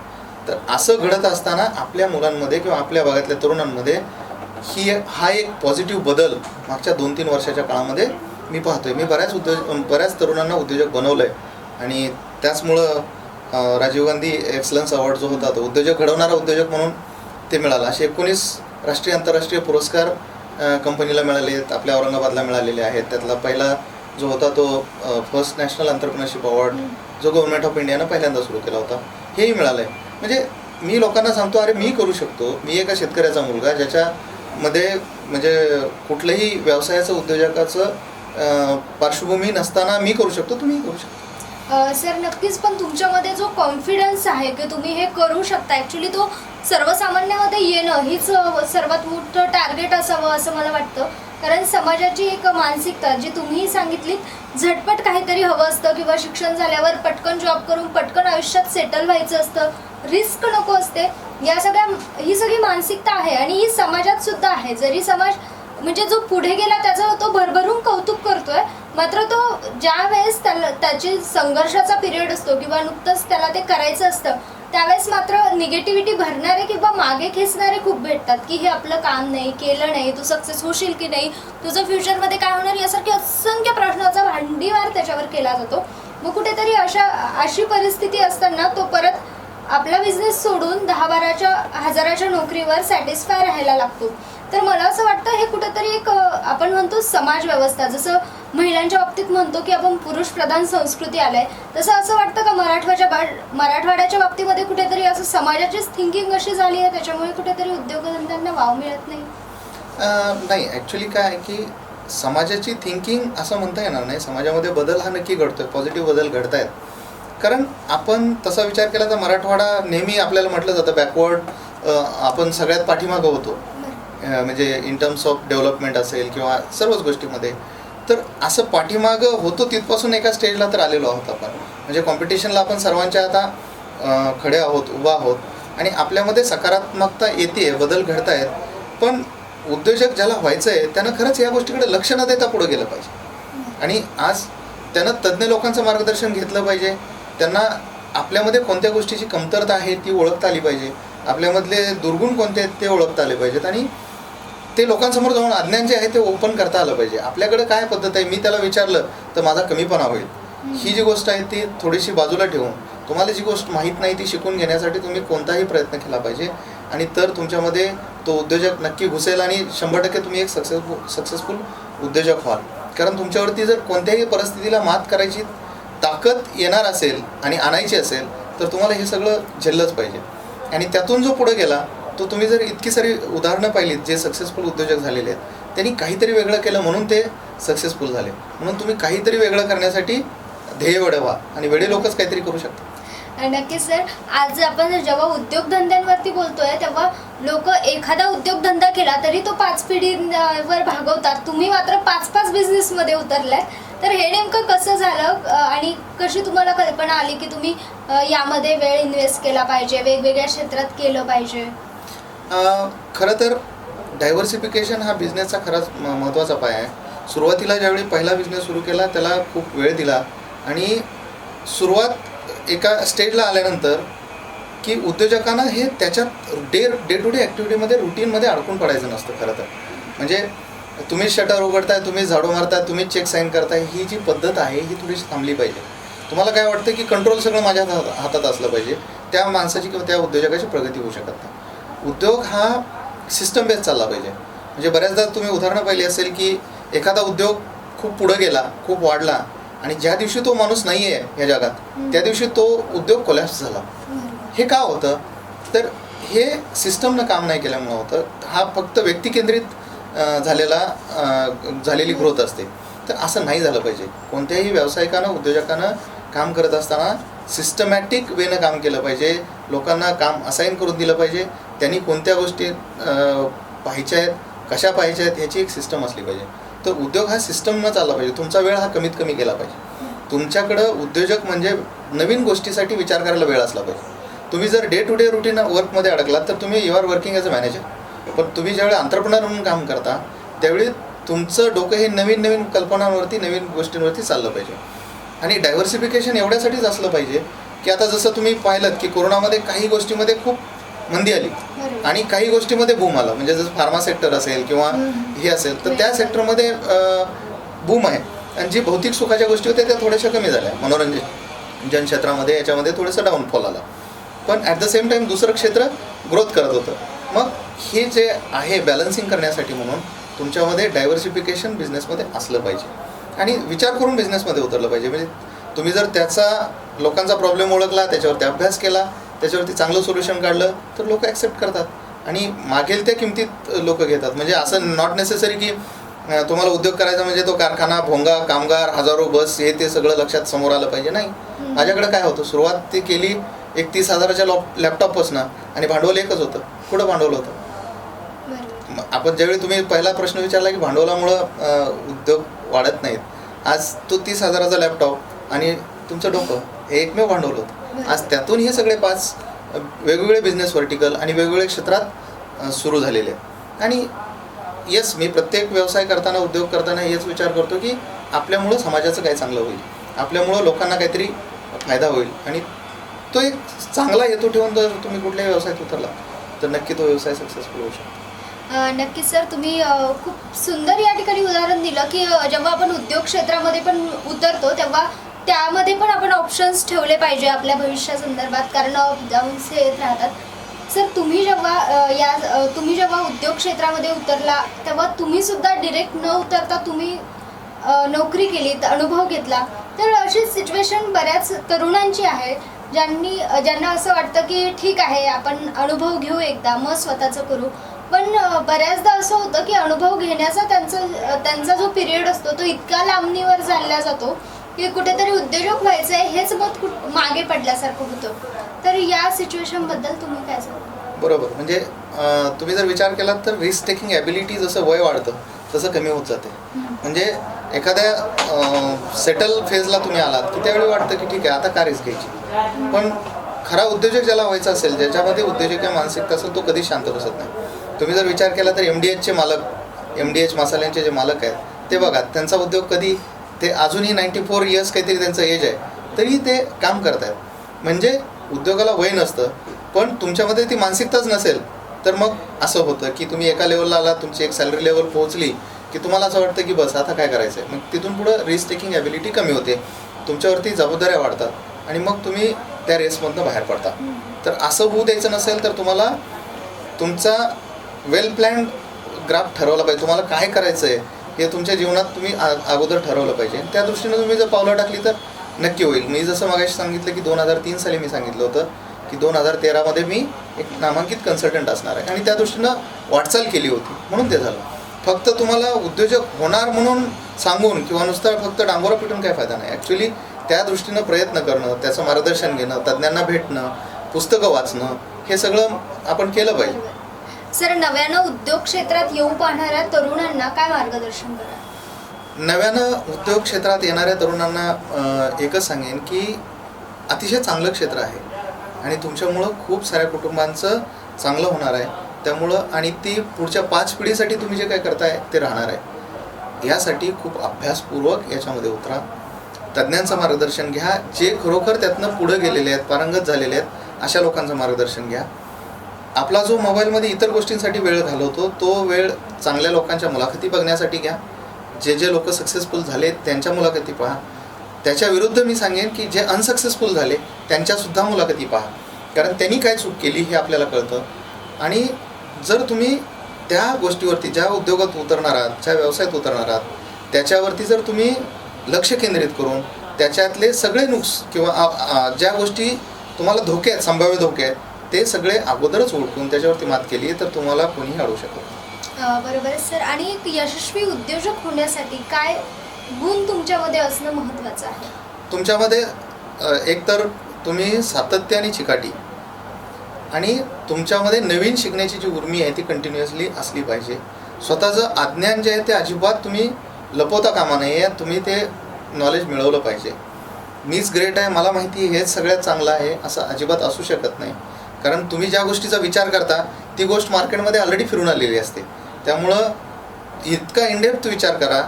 तर असं घडत असताना आपल्या मुलांमध्ये किंवा आपल्या भागातल्या तरुणांमध्ये हा एक पॉझिटिव्ह बदल मागच्या 2-3 वर्षाच्या काळामध्ये मी पाहतोय. मी बऱ्याच तरुणांना उद्योजक बनवलं आहे आणि त्याचमुळं राजीव गांधी एक्सलन्स अवॉर्ड जो होता तो उद्योजक घडवणारा उद्योजक म्हणून ते मिळालं. असे 19 राष्ट्रीय आंतरराष्ट्रीय पुरस्कार कंपनीला मिळाले आहेत. आपल्या औरंगाबादला मिळालेले आहेत. त्यातला पहिला जो होता तो फर्स्ट नॅशनल एंटरप्रेन्योरशिप अवॉर्ड जो गव्हर्नमेंट ऑफ इंडियानं पहिल्यांदा सुरू केला होता, हेही मिळालं आहे. म्हणजे मी लोकांना सांगतो, अरे मी करू शकतो. मी एका शेतकऱ्याचा मुलगा ज्याच्यामध्ये म्हणजे कुठलंही व्यवसायाचं उद्योजकाचं पार्श्वभूमी नसताना मी करू शकतो, तुम्ही करू शकता. सर नक्कीच, पण तुमच्यामध्ये जो कॉन्फिडन्स आहे की तुम्ही हे करू शकता, ॲक्च्युली तो सर्वसामान्यामध्ये येणं हीच सर्वात मोठं टार्गेट असावं असं मला वाटतं. कारण समाजाची एक मानसिकता जी तुम्ही सांगितलीत, झटपट काहीतरी हवं असतं किंवा शिक्षण झाल्यावर पटकन जॉब करून पटकन आयुष्यात सेटल व्हायचं असतं, रिस्क नको असते. ही सगळी मानसिकता आहे आणि ही समाजात सुद्धा आहे. जरी समाज म्हणजे जो पुढे गेला त्याचं तो भरभरून कौतुक करतोय, मात्र तो ज्या वेळेस त्याची संघर्षाचा पिरियड असतो किंवा नुकतंच त्याला ते करायचं असतं, त्यावेळेस मात्र निगेटिव्हिटी भरणारे किंवा मागे खेचणारे खूप भेटतात की हे आपलं काम नाही, केलं नाही, तू सक्सेस होशील की नाही, तुझं फ्युचरमध्ये काय होणार, यासारखे असंख्य प्रश्नाचा भांडीवार त्याच्यावर केला जातो. मग कुठेतरी अशी परिस्थिती असताना तो परत आपला बिझनेस सोडून 10-12 हजाराच्या नोकरीवर सॅटिस्फाय राहायला लागतो. तर मला असं वाटतं हे कुठेतरी एक आपण म्हणतो समाज व्यवस्था, जसं महिलांच्या बाबतीत म्हणतो की आपण पुरुष प्रधान संस्कृती आलाय, तसं असं वाटतं का मराठवाड्याच्या बाबतीमध्ये कुठेतरी असं समाजाचीच थिंकिंग अशी झाली आहे, त्याच्यामुळे कुठेतरी उद्योगधंद्यांना वाव मिळत नाही? नाही, ॲक्च्युली काय आहे की समाजाची थिंकिंग असं म्हणता येणार नाही. समाजामध्ये बदल हा नक्की घडतोय, पॉझिटिव्ह बदल घडत आहेत. कारण आपण तसा विचार केला तर मराठवाडा नेहमी आपल्याला म्हटलं जातं बॅकवर्ड, आपण सगळ्यात पाठीमागं होतो म्हणजे इन टर्म्स ऑफ डेव्हलपमेंट असेल किंवा सर्वच गोष्टीमध्ये. तर असं पाठीमागं होतो तिथपासून एका स्टेजला तर आलेलो आहोत आपण. म्हणजे कॉम्पिटिशनला आपण सर्वांच्या आता खडे आहोत, उभा आहोत आणि आपल्यामध्ये सकारात्मकता येते, बदल घडत आहेत. पण उद्योजक ज्याला व्हायचं आहे त्यानं खरंच या गोष्टीकडे लक्ष न देता पुढे गेलं पाहिजे आणि आज त्यानं तज्ज्ञ लोकांचं मार्गदर्शन घेतलं पाहिजे. त्यांना आपल्यामध्ये कोणत्या गोष्टीची कमतरता आहे ती ओळखता आली पाहिजे, आपल्यामधले दुर्गुण कोणते आहेत ते ओळखता आले पाहिजेत आणि ते लोकांसमोर जाऊन अज्ञान जे आहे ते ओपन करता आलं पाहिजे. आपल्याकडे काय पद्धत आहे, मी त्याला विचारलं तर माझा कमीपणा होईल, ही जी गोष्ट आहे ती थोडीशी बाजूला ठेवून तुम्हाला जी गोष्ट माहीत नाही ती शिकून घेण्यासाठी तुम्ही कोणताही प्रयत्न केला पाहिजे आणि तर तुमच्यामध्ये तो उद्योजक नक्की घुसेल आणि 100% तुम्ही एक सक्सेसफुल उद्योजक व्हाल. कारण तुमच्यावरती जर कोणत्याही परिस्थितीला मात करायची ताकद येणार असेल आणि आणायची असेल तर तुम्हाला हे सगळं झेललंच पाहिजे. आणि त्यातून जो पुढे गेला तो तुम्ही जर इतकी सारी उदाहरणं पाहिलीत जे सक्सेसफुल उद्योजक झालेले आहेत, त्यांनी काहीतरी वेगळं केलं म्हणून ते सक्सेसफुल झाले. म्हणून तुम्ही काहीतरी वेगळं करण्यासाठी ध्येय वाढवा आणि वेळे लोकच काहीतरी करू शकतात. नक्कीच सर, आज आपण जेव्हा उद्योगधंद्यांवरती बोलतोय तेव्हा लोक एखादा उद्योगधंदा केला तरी तो 5 पिढींवर भागवतात, तुम्ही मात्र 5 बिझनेसमध्ये उतरलाय. तर हे नेमकं कसं झालं आणि कशी तुम्हाला कल्पना आली की तुम्ही यामध्ये वेळ इन्व्हेस्ट केला पाहिजे, वेगवेगळ्या क्षेत्रात केलं पाहिजे? खरं तर डायव्हर्सिफिकेशन हा बिझनेसचा खराच महत्त्वाचा पाया आहे. सुरुवातीला ज्यावेळी पहिला बिझनेस सुरू केला त्याला खूप वेळ दिला आणि सुरुवात एका स्टेजला आल्यानंतर की उद्योजकांना हे त्याच्यात डे टू डे ॲक्टिव्हिटीमध्ये रुटीनमध्ये अडकून पडायचं नसतं. खरं तर म्हणजे तुम्ही शटर उघडताय, तुम्ही झाडू मारताय, तुम्ही चेक साईन करताय, ही जी पद्धत आहे ही थोडीशी थांबली पाहिजे. तुम्हाला काय वाटतं की कंट्रोल सगळं माझ्या हातात असलं पाहिजे, त्या माणसाची किंवा त्या उद्योजकाची प्रगती होऊ शकत नाही. उद्योग हा सिस्टम बेस चालला पाहिजे. म्हणजे बऱ्याचदा तुम्ही उदाहरणं पाहिली असेल की एखादा उद्योग खूप पुढं गेला, खूप वाढला आणि ज्या दिवशी तो माणूस नाही आहे या जगात त्या दिवशी तो उद्योग कोलॅप्स झाला. हे का होतं? तर हे सिस्टमनं काम नाही केल्यामुळं होतं. हा फक्त व्यक्तिकेंद्रित झालेली ग्रोथ असते. तर असं नाही झालं पाहिजे. कोणत्याही व्यावसायिकानं उद्योजकानं काम करत असताना सिस्टमॅटिक वेनं काम केलं पाहिजे. लोकांना काम असाईन करून दिलं पाहिजे. त्यांनी कोणत्या गोष्टी पाहायच्या आहेत, कशा पाहायच्या आहेत ह्याची एक सिस्टम असली पाहिजे. तर उद्योग हा सिस्टमनं चालला पाहिजे. तुमचा वेळ हा कमीत कमी गेला पाहिजे. तुमच्याकडं उद्योजक म्हणजे नवीन गोष्टीसाठी विचार करायला वेळ असला पाहिजे. तुम्ही जर डे टू डे रुटीन वर्कमध्ये अडकलात तर तुम्ही you are working as a manager. पण तुम्ही ज्यावेळी एंटरप्रेन्योर म्हणून काम करता त्यावेळी तुमचं डोकं हे नवीन नवीन कल्पनांवरती, नवीन गोष्टींवरती चाललं पाहिजे. आणि डायव्हर्सिफिकेशन एवढ्यासाठीच असलं पाहिजे की आता जसं तुम्ही पाहिलं की कोरोनामध्ये काही गोष्टीमध्ये खूप मंदी आली आणि काही गोष्टीमध्ये बूम आला. म्हणजे जसं फार्मा सेक्टर असेल किंवा हे असेल तर त्या सेक्टरमध्ये बूम आहे. आणि जी भौतिक सुखाच्या गोष्टी होत्या त्या थोड्याशा कमी झाल्या. मनोरंजन क्षेत्रामध्ये याच्यामध्ये थोडंसं डाऊनफॉल आला. पण ॲट द सेम टाईम दुसरं क्षेत्र ग्रोथ करत होतं. मग हे जे आहे बॅलन्सिंग करण्यासाठी म्हणून तुमच्यामध्ये डायव्हर्सिफिकेशन बिझनेसमध्ये असलं पाहिजे आणि विचार करून बिझनेसमध्ये उतरलं पाहिजे. म्हणजे तुम्ही जर त्याचा लोकांचा प्रॉब्लेम ओळखला, त्याच्यावरती अभ्यास केला, त्याच्यावरती चांगलं सोल्युशन काढलं तर लोक ॲक्सेप्ट करतात आणि मागेल त्या किमतीत लोक घेतात. म्हणजे असं नॉट नेसेसरी की तुम्हाला उद्योग करायचा म्हणजे तो कारखाना, भोंगा, कामगार, हजारो बस हे ते सगळं लक्षात समोर आलं पाहिजे. नाही, माझ्याकडे काय होतं, सुरुवात ती केली एक 30,000च्या लॅपटॉपपासून आणि भांडवल एकच होतं. कुठं भांडवल होतं? आपण ज्यावेळी तुम्ही पहिला प्रश्न विचारला की भांडवलामुळं उद्योग वाढत नाहीत, आज तो 30,000चा लॅपटॉप आणि तुमचं डोकं हे एकमेव भांडवल होतं. आज त्यातून हे सगळे 5 वेगवेगळे बिझनेस व्हर्टिकल आणि वेगवेगळ्या क्षेत्रात सुरू झालेले आहेत. आणि येस, मी प्रत्येक व्यवसाय करताना, उद्योग करताना हेच विचार करतो की आपल्यामुळं समाजाचं काय चांगलं होईल, आपल्यामुळं लोकांना काहीतरी फायदा होईल. आणि तो एक चांगला हेतू ठेवून जर तुम्ही कुठल्याही व्यवसायात उतरला तर नक्की तो व्यवसाय सक्सेसफुल होऊ शकतो. नक्कीच सर, तुम्ही खूप सुंदर या ठिकाणी उदाहरण दिलं की जेव्हा आपण उद्योग क्षेत्रामध्ये पण उतरतो तेव्हा त्यामध्ये पण आपण ऑप्शन्स ठेवले पाहिजे आपल्या भविष्यासंदर्भात, कारण डाऊन्स हे येत राहतात. सर, तुम्ही जेव्हा उद्योग क्षेत्रामध्ये उतरला तेव्हा तुम्ही सुद्धा डिरेक्ट न उतरता तुम्ही नोकरी केलीत, अनुभव घेतला. तर अशी सिच्युएशन बऱ्याच तरुणांची आहे ज्यांना असं वाटतं की ठीक आहे, आपण अनुभव घेऊ एकदा मग स्वतःचं करू. पण बऱ्याचदा असं होतं की अनुभव घेण्याचा त्यांचा जो पिरियड असतो तो इतका लांबणीवर चालला जातो की कुठेतरी उद्योजक व्हायचं आहे हेच मत मागे पडल्यासारखं होतं. तर या सिच्युएशनबद्दल तुम्ही काय सांगा? बरोबर. म्हणजे तुम्ही जर विचार केलात तर रिस्क टेकिंग ॲबिलिटी जसं वय वाढतं तसं कमी होत जाते. म्हणजे एखाद्या सेटल फेजला तुम्ही आलात की त्यावेळी वाटतं की ठीक आहे, आता का रिस्क घ्यायची. पण खरा उद्योजक ज्याला व्हायचा असेल, ज्याच्यामध्ये उद्योजक मानसिकता असेल, तो कधीच शांत बसत नाही. तुम्ही जर विचार केला तर MDHचे मालक, MDH मसाल्यांचे जे मालक आहेत ते बघा, त्यांचा उद्योग कधी, ते अजूनही 94 इयर्स काहीतरी त्यांचं एज आहे तरी ते काम करत आहेत. म्हणजे उद्योगाला वय नसतं. पण तुमच्यामध्ये ती मानसिकताच नसेल तर मग असं होतं की तुम्ही एका लेवलला आला, तुमची एक सॅलरी लेवल पोहोचली की तुम्हाला असं वाटतं की बस आता काय करायचं आहे. मग तिथून पुढं रिस्क टेकिंग ॲबिलिटी कमी होते, तुमच्यावरती जबाबदाऱ्या वाढतात आणि मग तुम्ही त्या रेसमधनं बाहेर पडता. तर असं होऊ द्यायचं नसेल तर तुम्हाला तुमचा वेल प्लॅन्ड ग्राफ ठरवला पाहिजे. तुम्हाला काय करायचं आहे हे तुमच्या जीवनात तुम्ही अगोदर ठरवलं पाहिजे. त्या दृष्टीनं तुम्ही जर पावलं टाकली तर नक्की होईल. मी जसं मगाशी सांगितलं की 2003 साली मी सांगितलं होतं की 2013मध्ये मी एक नामांकित कन्सल्टंट असणार आहे आणि त्या दृष्टीनं वाटचाल केली होती, म्हणून ते झालं. फक्त तुम्हाला उद्योजक होणार म्हणून सांगून किंवा नुसतं फक्त डांगोरा पिटून काय फायदा नाही. ॲक्च्युली त्या दृष्टीनं प्रयत्न करणं, त्याचं मार्गदर्शन घेणं, तज्ज्ञांना भेटणं, पुस्तकं वाचणं, हे सगळं आपण केलं पाहिजे. सर, नव्यानं उद्योग क्षेत्रात येऊ पाहणाऱ्या तरुणांना काय मार्गदर्शन करा? नव्यानं उद्योग क्षेत्रात येणाऱ्या तरुणांना एकच सांगेन की अतिशय चांगलं क्षेत्र आहे आणि तुमच्यामुळं खूप साऱ्या कुटुंबांचं चांगलं होणार आहे. त्यामुळं आणि ती पुढच्या 5 पिढीसाठी तुम्ही जे काय करताय ते राहणार आहे. यासाठी खूप अभ्यासपूर्वक याच्यामध्ये उतरा, तज्ज्ञांचं मार्गदर्शन घ्या, जे खरोखर त्यातनं पुढं गेलेले आहेत, पारंगत झालेले आहेत, अशा लोकांचं मार्गदर्शन घ्या. आपला जो मोबाईलमध्ये इतर गोष्टींसाठी वेळ घालवतो तो वेळ चांगल्या लोकांच्या मुलाखती बघण्यासाठी घ्या. जे लोक सक्सेसफुल झाले त्यांच्या मुलाखती पहा. त्याच्या विरुद्ध मी सांगेन की जे अनसक्सेसफुल झाले त्यांच्यासुद्धा मुलाखती पहा, कारण त्यांनी काय चूक केली हे आपल्याला कळतं. आणि जर तुम्ही त्या गोष्टीवरती, ज्या उद्योगात उतरणार आहात, ज्या व्यवसायात उतरणार आहात, त्याच्यावरती जर तुम्ही लक्ष केंद्रित करून त्याच्यातले सगळे नुक्स किंवा ज्या गोष्टी तुम्हाला धोके आहेत, संभाव्य धोके आहेत, ते सगळे अगोदरच ओळखून त्याच्यावरती मात केली तर तुम्हाला कोणीही अडवू शकत नाही. बरोबर आहे सर. आणि एक यशस्वी उद्योजक होण्यासाठी काय गुण तुमच्यामध्ये असणं महत्त्वाचं आहे? तुमच्यामध्ये एकतर तुम्ही सातत्य आणि चिकाटी आणि तुमच्यामध्ये नवीन शिकण्याची जी उर्मी आहे ती कंटिन्युअसली असली पाहिजे. स्वतःचं अज्ञान जे आहे ते अजिबात तुम्ही लपवता कामा नये. तुम्ही ते नॉलेज मिळवलं पाहिजे. मीच ग्रेट आहे, मला माहिती आहे, हेच सगळ्यात चांगलं आहे असं अजिबात असू शकत नाही. कारण तुम्ही ज्या गोष्टीचा विचार करता ती गोष्ट मार्केटमध्ये ऑलरेडी फिरून आलेली असते. त्यामुळं इतका इनडेप्थ विचार करा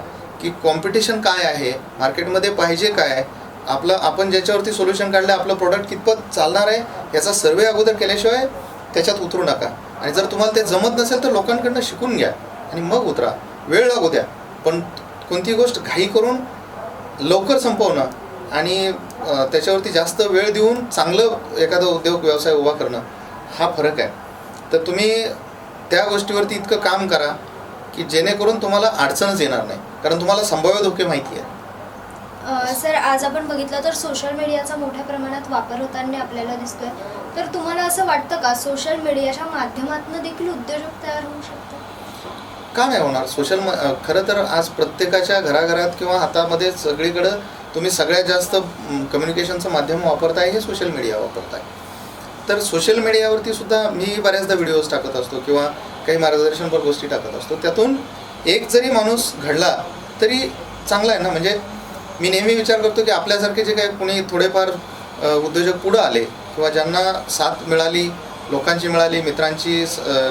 की कॉम्पिटिशन काय आहे, मार्केटमध्ये पाहिजे काय, आपण ज्याच्यावरती सोल्युशन काढलं आपलं प्रोडक्ट कितपत चालणार आहे याचा सर्वे अगोदर केल्याशिवाय त्याच्यात उतरू नका. आणि जर तुम्हाला ते जमत नसेल तर लोकांकडनं शिकून घ्या आणि मग उतरा. वेळ लागू द्या, पण कोणती गोष्ट घाई करून लवकर संपवणं आणि त्याच्यावरती जास्त वेळ देऊन चांगलं एखादा उद्योग व्यवसाय उभा करणं हा फरक आहे. तर तुम्ही त्या गोष्टीवरती इतकं काम करा की जेणेकरून तुम्हाला अडचणच येणार नाही, कारण तुम्हाला संभाव्य धोके माहिती आहे. सर, आज आपण बघितलं तर सोशल मीडियाचा मोठ्या प्रमाणात वापर होताना आपल्याला दिसतोय. तर तुम्हाला असं वाटतं का सोशल मीडियाच्या माध्यमातून देखील उद्योजक तयार होऊ शकतात? का नाही होणार? खरं तर आज प्रत्येकाच्या घराघरात किंवा हातामध्ये सगळीकडं तुम्ही सगळ्यात जास्त कम्युनिकेशनचं माध्यम वापरताय हे सोशल मीडिया वापरताय. तर सोशल मीडियावरती सुद्धा मी बऱ्याचदा व्हिडिओज टाकत असतो किंवा काही मार्गदर्शनपर गोष्टी टाकत असतो. त्यातून एक जरी माणूस घडला तरी चांगला आहे ना. म्हणजे मी नेहमी विचार करतो की आपल्यासारखे जे काही कोणी थोडेफार उद्योजक पुढं आले किंवा ज्यांना साथ मिळाली, लोकांची मिळाली, मित्रांची,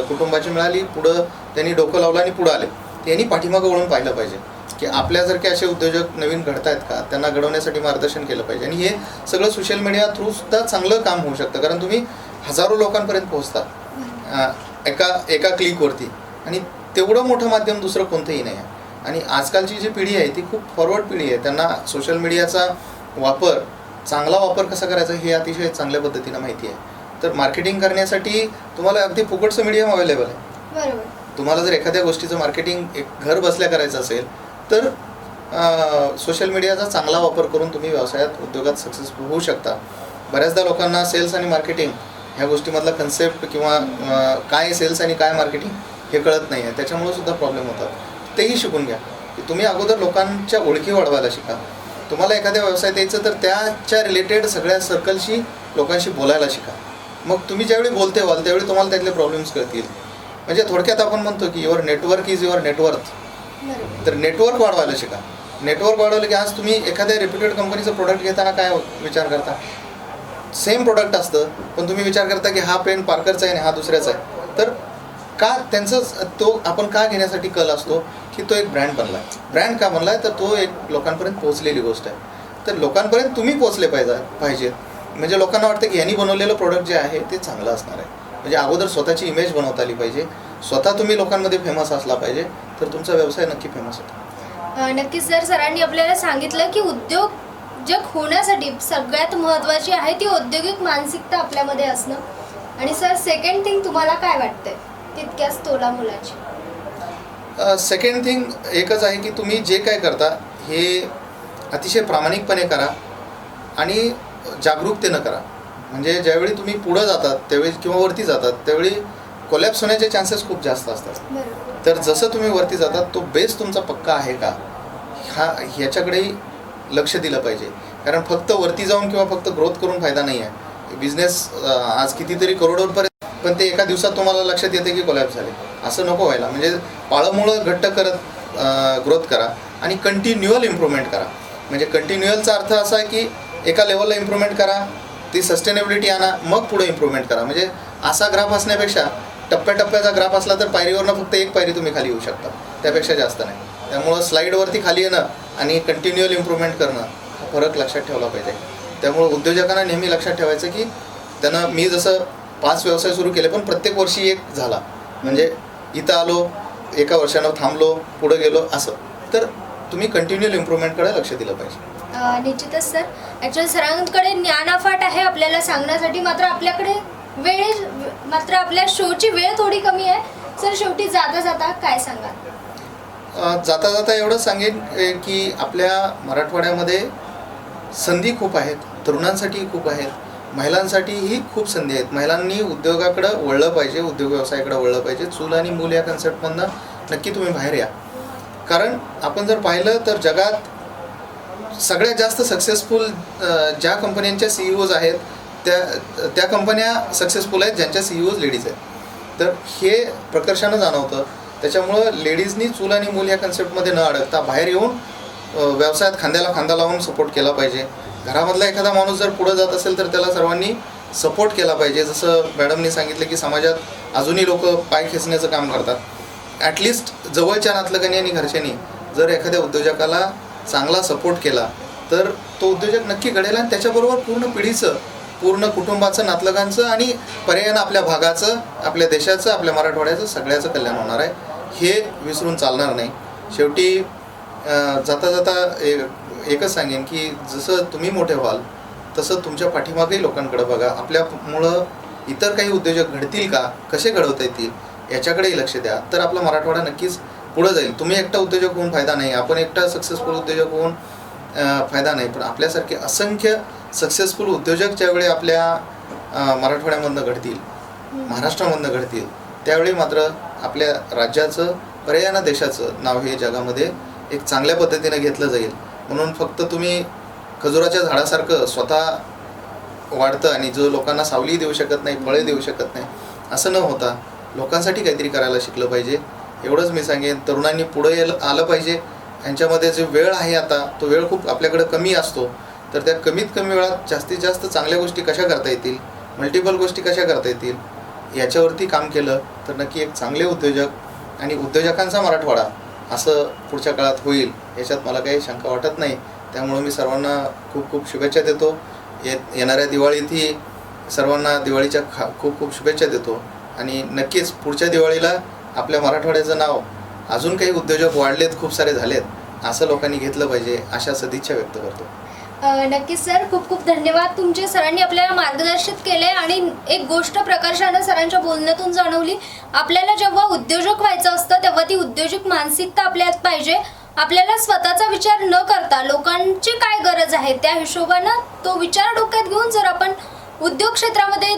कुटुंबाची मिळाली, पुढं त्यांनी डोकं लावलं आणि पुढं आले, त्यांनी पाठीमागं वळून पाहिलं पाहिजे की आपल्यासारखे असे उद्योजक नवीन घडत आहेत का, त्यांना घडवण्यासाठी मार्गदर्शन केलं पाहिजे. आणि हे सगळं सोशल मीडिया थ्रू सुद्धा चांगलं काम होऊ शकतं, कारण तुम्ही हजारो लोकांपर्यंत पोहोचता एका क्लिकवरती. आणि तेवढं मोठं माध्यम दुसरं कोणतंही नाही आहे. आणि आजकालची जी पिढी आहे ती खूप फॉरवर्ड पिढी आहे. त्यांना सोशल मीडियाचा वापर, चांगला वापर कसा करायचा हे अतिशय चांगल्या पद्धतीनं माहिती आहे. तर मार्केटिंग करण्यासाठी तुम्हाला अगदी फुकटचं मीडियम अवेलेबल आहे. बरोबर. तुम्हाला जर एखाद्या गोष्टीचं मार्केटिंग घर बसल्या करायचं असेल तर सोशल मीडियाचा चांगला वापर करून तुम्ही व्यवसायात, उद्योगात सक्सेसफुल होऊ शकता. बऱ्याचदा लोकांना सेल्स आणि मार्केटिंग ह्या गोष्टीमधला कन्सेप्ट किंवा काय सेल्स आणि काय मार्केटिंग हे कळत नाही आहे. त्याच्यामुळे सुद्धा प्रॉब्लेम होतात. तेही शिकून घ्या की तुम्ही अगोदर लोकांच्या ओळखी वाढवायला शिका. तुम्हाला एखाद्या व्यवसायात यायचं तर त्याच्या रिलेटेड सगळ्या सर्कलशी लोकांशी बोलायला शिका. मग तुम्ही ज्यावेळी बोलते व्हाल त्यावेळी तुम्हाला त्यातले प्रॉब्लेम्स कळतील. म्हणजे थोडक्यात आपण म्हणतो की your network is your net worth. तर नेटवर्क वाढवायला शिका. नेटवर्क वाढवलं की आज तुम्ही एखाद्या रेप्युटेड कंपनीचं प्रोडक्ट घेताना काय विचार करता? सेम प्रोडक्ट असतं पण तुम्ही विचार करता की हा पेन पार्करचा आहे आणि हा दुसऱ्याचा आहे. तर का त्यांचं तो आपण का घेण्यासाठी कल असतो की तो एक ब्रँड बनला आहे. ब्रँड का बनला आहे तर तो एक लोकांपर्यंत पोहोचलेली गोष्ट आहे. तर लोकांपर्यंत तुम्ही पोहोचले पाहिजे. म्हणजे लोकांना वाटतं की यांनी बनवलेलं प्रोडक्ट जे आहे ते चांगलं असणार आहे. म्हणजे अगोदर स्वतःची इमेज बनवता आली पाहिजे. स्वतः तुम्ही लोकांमध्ये फेमस असला पाहिजे तर तुमचा व्यवसाय नक्की फेमस होतो. नक्कीच सर, सरांनी आपल्याला सांगितलं की उद्योजक होण्यासाठी सगळ्यात महत्त्वाची आहे ती औद्योगिक मानसिकता आपल्यामध्ये असणं. आणि सर, सेकंड थिंग तुम्हाला काय वाटतंय तितक्याच तोला मुलाची? सेकंड थिंग एकच आहे की तुम्ही जे काय करता हे अतिशय प्रामाणिकपणे करा आणि जागरूकतेनं करा. म्हणजे ज्यावेळी तुम्ही पुढं जातात त्यावेळी किंवा वरती जातात त्यावेळी कोलॅप्स होण्याचे चान्सेस खूप जास्त असतात. तर जसं तुम्ही वरती जातात तो बेस तुमचा पक्का आहे का ह्याच्याकडेही लक्ष दिलं पाहिजे. कारण फक्त वरती जाऊन किंवा फक्त ग्रोथ करून फायदा नाही आहे. बिझनेस आज कितीतरी करोडोपर्यंत पण ते एका दिवसात तुम्हाला लक्षात येते की कोलॅप्स झाले. असं नको व्हायला. म्हणजे पाळंमुळं घट्ट करत ग्रोथ करा आणि कंटिन्युअल इम्प्रूव्हमेंट करा. म्हणजे कंटिन्युअलचा अर्थ असा आहे की एका लेवलला इम्प्रूव्हमेंट करा, ती सस्टेनेबिलिटी आणा, मग पुढे इम्प्रूव्हमेंट करा. म्हणजे असा ग्राफ असण्यापेक्षा टप्प्याटप्प्याचा ग्राफ असला तर पायरीवरनं फक्त एक पायरी तुम्ही खाली येऊ शकता, त्यापेक्षा जास्त नाही. त्यामुळं स्लाईडवरती खाली येणं आणि कंटिन्युअल इम्प्रूव्हमेंट करणं हा फरक लक्षात ठेवला पाहिजे. त्यामुळं उद्योजकांना नेहमी लक्षात ठेवायचं की त्यांना मी जसं 5 व्यवसाय सुरू केले पण प्रत्येक वर्षी एक झाला. म्हणजे इथं आलो, एका वर्षानं थांबलो, पुढं गेलो, असं. तर तुम्ही कंटिन्युअल इम्प्रूव्हमेंटकडे लक्ष दिलं पाहिजे. निश्चितच सर. ॲक्च्युअली सरांकडे ज्ञानाफाट आहे आपल्याला सांगण्यासाठी, मात्र आपल्या शोची वेळ थोडी कमी आहे. सर, शेवटी जाता जाता काय सांगाल? जाता जाता एवढं सांगेन की आपल्या मराठवाड्यामध्ये संधी खूप आहेत, तरुणांसाठी खूप आहेत, महिलांसाठीही खूप संधी आहेत. महिलांनी उद्योगाकडं वळलं पाहिजे, उद्योग व्यवसायाकडे वळलं पाहिजे. चूल आणि मूल या कन्सेप्टमधनं नक्की तुम्ही बाहेर या. कारण आपण जर पाहिलं तर जगात सगळ्यात जास्त सक्सेसफुल ज्या कंपन्यांच्या CEOज आहेत त्या कंपन्या सक्सेसफुल आहेत ज्यांच्या CEOज लेडीज आहेत. तर हे प्रकर्षानं जाणवतं. त्याच्यामुळं लेडीजनी चूल आणि मूल या कन्सेप्टमध्ये न अडकता बाहेर येऊन व्यवसायात खांद्याला खांदा लावून सपोर्ट केला पाहिजे. घरामधला एखादा माणूस जर पुढं जात असेल तर त्याला सर्वांनी सपोर्ट केला पाहिजे. जसं मॅडमनी सांगितलं की समाजात अजूनही लोक पाय खेचण्याचं काम करतात. ॲटलिस्ट जवळच्या नातलगांनी आणि घरच्यांनी जर एखाद्या उद्योजकाला चांगला सपोर्ट केला तर तो उद्योजक नक्की घडेल आणि त्याच्याबरोबर पूर्ण पिढीचं, पूर्ण कुटुंबाचं, नातलगांचं आणि पर्यायानं आपल्या भागाचं, आपल्या देशाचं, आपल्या मराठवाड्याचं सगळ्याचं कल्याण होणार आहे. हे विसरून चालणार नाही. शेवटी जाता जाता एकच सांगेन की जसं तुम्ही मोठे व्हाल तसं तुमच्या पाठीमागेही लोकांकडे बघा. आपल्यामुळं इतर काही उद्योजक घडतील का, कसे घडवता येतील याच्याकडेही लक्ष द्या. तर आपला मराठवाडा नक्कीच पुढं जाईल. तुम्ही एकटा उद्योजक होऊन फायदा नाही, आपण एकटा सक्सेसफुल उद्योजक होऊन फायदा नाही, पण आपल्यासारखे असंख्य सक्सेसफुल उद्योजक ज्यावेळी आपल्या मराठवाड्यामधनं घडतील, महाराष्ट्रामधनं घडतील, त्यावेळी मात्र आपल्या राज्याचं, पर्यायानं देशाचं नाव हे जगामध्ये एक चांगल्या पद्धतीनं घेतलं जाईल. म्हणून फक्त तुम्ही खजुराच्या झाडासारखं स्वतः वाढतं आणि जो लोकांना सावली देऊ शकत नाही, फळे देऊ शकत नाही, असं न होता लोकांसाठी काहीतरी करायला शिकलं पाहिजे. एवढंच मी सांगेन. तरुणांनी पुढे आलं पाहिजे. यांच्यामध्ये जो वेळ आहे आता, तो वेळ खूप आपल्याकडे कमी असतो. तर त्या कमीत कमी वेळात जास्तीत जास्त चांगल्या गोष्टी कशा करता येतील, मल्टिपल गोष्टी कशा करता येतील याच्यावरती काम केलं तर नक्की एक चांगले उद्योजक आणि उद्योजकांचा मराठवाडा असं पुढच्या काळात होईल याच्यात मला काही शंका वाटत नाही. त्यामुळं मी सर्वांना खूप खूप शुभेच्छा देतो. येणाऱ्या दिवाळीतही सर्वांना दिवाळीच्या खूप खूप शुभेच्छा देतो. आणि नक्कीच पुढच्या दिवाळीला आपल्या मराठवाड्याचं नाव अजून काही उद्योजक वाढलेत, खूप सारे झालेत, असं लोकांनी घेतलं पाहिजे अशा सदिच्छा व्यक्त करतो. नक्कीच सर, खूप खूप धन्यवाद. तुमचे सरांनी आपल्याला मार्गदर्शित केले आणि एक गोष्ट प्रकर्षानं सरांच्या बोलण्यातून जाणवली. आपल्याला जेव्हा उद्योजक व्हायचं असतं तेव्हा ती उद्योजक मानसिकता आपल्यात पाहिजे. आपल्याला स्वतःचा विचार न करता लोकांची काय गरज आहे त्या हिशोबानं तो विचार डोक्यात घेऊन जर आपण उद्योग क्षेत्रामध्ये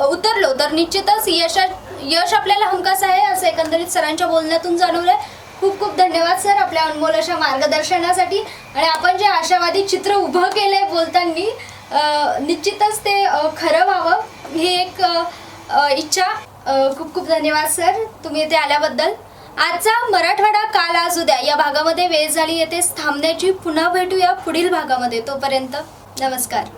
उतरलो तर निश्चितच यश आपल्याला हमखास आहे, असं एकंदरीत सरांच्या बोलण्यातून जाणवलंय. खूप खूप धन्यवाद सर आपल्या अनमोल अशा मार्गदर्शनासाठी. आणि आपण जे आशावादी चित्र उभं केलंय बोलताना, निश्चितच ते खरं व्हावं ही एक इच्छा. खूप खूप धन्यवाद सर तुम्ही इथे आल्याबद्दल. आजचा मराठवाडा काल आज उद्या या भागामध्ये वेळ झाली येथेच थांबण्याची. पुन्हा भेटूया पुढील भागामध्ये. तोपर्यंत नमस्कार.